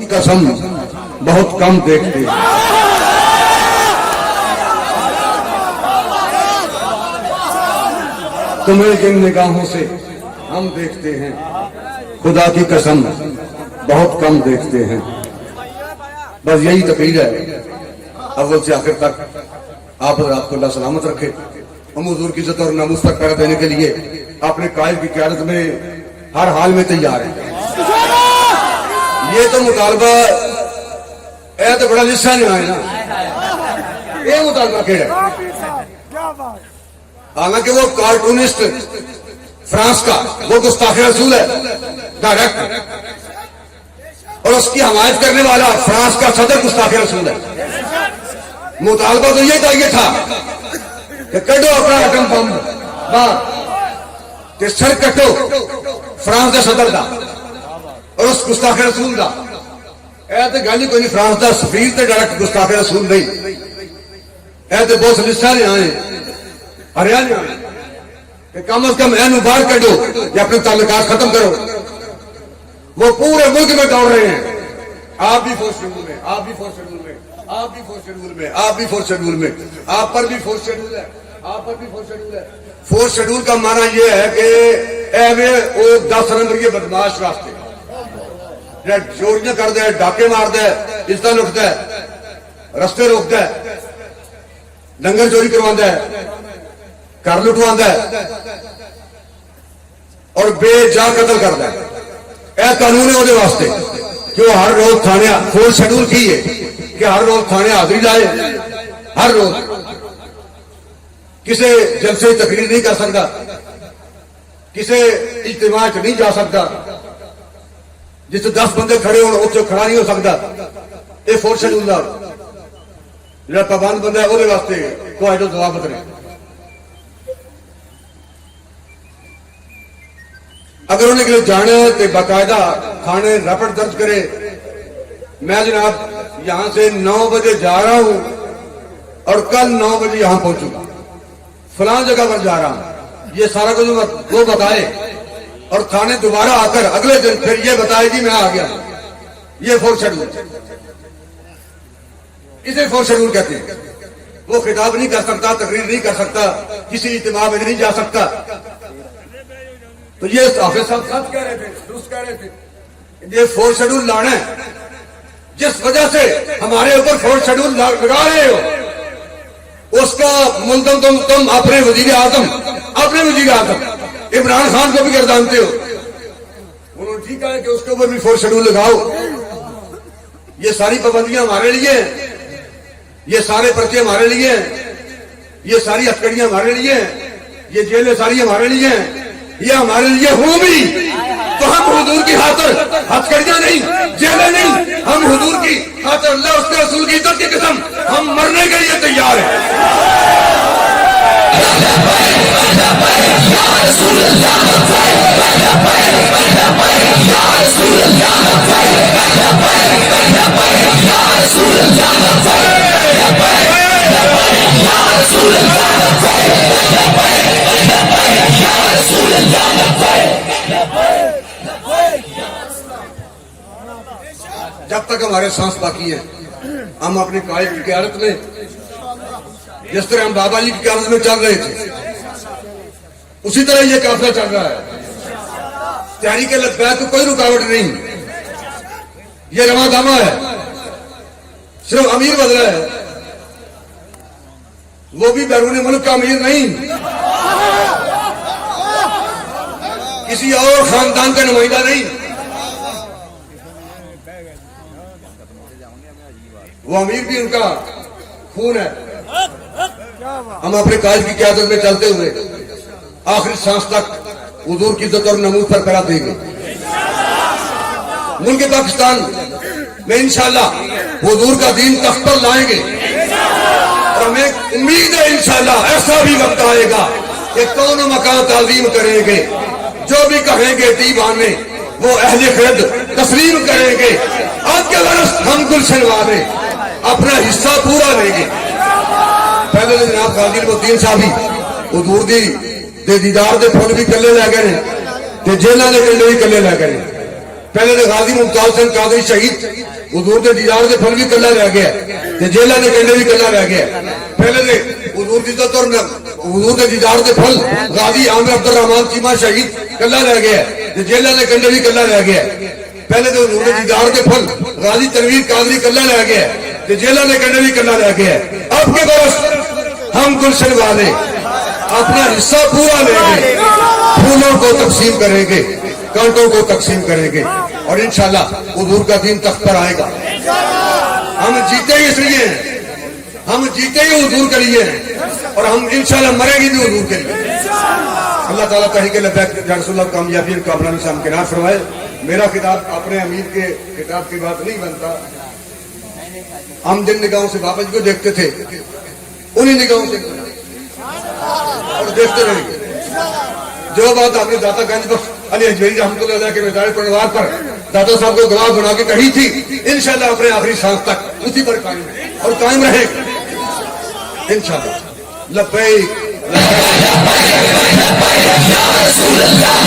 कसम बहुत कम देखते हैं। तुम्हें जिन निगाहों से हम देखते हैं, खुदा की कसम बहुत कम देखते हैं। बस यही तकरीर है, अव्वल से आखिर तक आप और आपको अल्लाह सलामत रखे। हम हुजूर की इज्जत और नामूस तक पैरा देने के लिए अपने कायद की क़यादत में हर हाल में तैयार हैं। ये तो मुतालबा ए तो बड़ा लिस्सा नहीं आया ना, ये मुतालबा केड़ा है। हालांकि वो कार्टूनिस्ट फ्रांस का वो गुस्ताखे रसूल है डायरेक्ट, और उसकी हमायत करने वाला फ्रांस का सदर गुस्ताखे रसूल है। मुतालबा तो ये था कि कटो अपना एटम बम बाहर, सर कटो फ्रांस के सदर का और उस गुस्ताखे रसूल का। ऐ तो गल ही कोई नहीं, फ्रांस का सफीर तो डायरेक्ट गुस्ताखे रसूल नहीं। ऐ तो बहुत लिस्सा नहीं आए, हरिया नहीं आए कि कम अज कम एनू बाहर कटो या अपने ताल्लुकात खत्म करो। वो पूरे मुल्क में दौड़ रहे हैं, आप भी फोर्थ शेड्यूल में, आप भी फोर्थ शेड्यूल में, आप भी फोर्थ शेड्यूल में, आप भी फोर्थ शेड्यूल में, आप पर भी फोर्थ शेड्यूल है, आप पर भी फोर्थ शेड्यूल है। फोर्थ शेड्यूल का माना यह है कि वो 10 नंबर के बदमाश रास्ते चोरियां कर दे, डाके मार दे, इज्जत लुटता है, रस्ते रोकता है, डंगर चोरी करवाता है, घर लुटवाता है और बेजा कतल करता है। यह कानून है वो वास्ते कि वो हर रोज थाने, फोर्थ शेड्यूल की है कि हर रोज थाने हाजिरी लाए, हर रोज किसी जलसे तकरीर नहीं कर सकता, किसी इज्तिमा च नहीं जा सकता, जिस 10 बंदे खड़े हो उस खड़ा नहीं हो सकता। ये फोर्थ शेड्यूल का जो पाबंद बंदा है वो वास्ते तो जवाब बदले। अगर उन्हें के जाने तो बाकायदा थाने रपट दर्ज करे, मैं जनाब यहां से 9 बजे जा रहा हूं और कल 9 बजे यहां पहुंचूंगा, फलां जगह पर जा रहा हूं, ये सारा कुछ वो बताए और थाने दोबारा आकर अगले दिन फिर ये बताए कि मैं आ गया। ये फोर्थ शेड्यूल, इसे फोर्थ शेड्यूल कहते हैं। वो खिताब नहीं कर सकता, तकरीर नहीं कर सकता, किसी इज्तिमा में नहीं जा सकता। तो ये हाफिज साहब सच कह रहे थे, दुरुस्त कह रहे थे। ये फोर्थ शेड्यूल लाना है, जिस वजह से हमारे ऊपर फोर्थ शेड्यूल लगा रहे हो, उसका मुल्तम तुम अपने वजीर आजम इमरान खान को भी गर्दानते हो। उन्होंने ठीक है कि उसके ऊपर भी फोर्थ शेड्यूल लगाओ। ये सारी पाबंदियां हमारे लिए, ये सारे पर्चे हमारे लिए, ये सारी हथकड़ियां हमारे लिए, ये जेलें सारी हमारे लिए, ये हमारे लिए हूं भी तो हम हुजूर की खातिर हथकड़ियां नहीं, जेलें नहीं, हम हुजूर की खातिर अल्लाह उसके रसूल की इज्जत की कसम हम मरने के लिए तैयार हैं। जब तक हमारे सांस बाकी है, हम अपने कायद की क़यादत में, जिस तरह हम बाबा जी की क़यादत में चल रहे थे, उसी तरह ये काफिला चल रहा है। तहरीक के लब्बैक को कोई रुकावट नहीं, ये रमा दामा है, सिर्फ अमीर बदला है, वो भी बैरून मुल्क का अमीर नहीं, किसी और खानदान का नुमाइंदा नहीं, वो अमीर भी उनका खून है। हम अपने कायद की क़यादत में चलते हुए आखिरी सांस तक हुजूर की इज्जत और नमूद पर करा देंगे। मुल्क पाकिस्तान में इंशाअल्लाह हुजूर का दीन तख्त पर लाएंगे और हमें उम्मीद है इंशाअल्लाह ऐसा भी वक्त आएगा कि कौन मकान ताज़ीम करेंगे, जो भी कहेंगे दीवाने वो अहले खिरद तस्लीम करेंगे। आज के वर्ष हम गुलशन वाले अपना हिस्सा पूरा लेंगे। पहले तो जनाब काजी नईमुद्दीन साहब ही हुजूर दी दीदार दे फुल भी कले लै गए, जेलों के कंडे भी कले लै गए। پہلے تو غازی ممتاز حسین قادری شہید حضور کے دیدار کے پھل بھی کلا رہ گیا تے جیلہ نے کنڈے بھی کلا رہ گیا. پہلے تو حضور کی عزت اور حضور کے دیدار کے پھل غازی عامر عبد الرحمان چیمہ شہید کلا رہ گیا تے جیلہ نے کنڈے بھی کلا رہ گیا. پہلے تو حضور کے دیدار کے پھل غازی تنویر قادری کلا رہ گیا تے جیلہ نے کنڈے بھی کلا رہ گیا. اب کے برس ہم گلشن والے اپنا حصہ پورا لیں گے, پھولوں کو تقسیم کریں گے, کانٹوں کو تقسیم کریں گے, اور انشاءاللہ حضور کا دین تخت پر آئے گا. ہم جیتے ہی اس لیے ہیں, ہم جیتے ہی حضور کے لیے ہیں, اور ہم انشاءاللہ مریں گے بھی حضور کے لیے. اللہ تعالیٰ تحریک لبیک یا رسول اللہ کامیابی کا اپنا سے ہمکنار فرمائے. میرا خطاب اپنے امیر کے خطاب کی بات نہیں بنتا. ہم جن نگاہوں سے بابا جی کو دیکھتے تھے انہی نگاہوں سے اور دیکھتے رہیں گے. جو بات آپ نے داتا گنج بخش علی اجمیری رحمۃ اللہ علیہ کے مزار پروار پر داتا صاحب کو گواہ بنا کے کہی تھی, انشاءاللہ اپنے آخری سانس تک اسی پر قائم ہے اور قائم رہے گا انشاءاللہ. لبیک رسول اللہ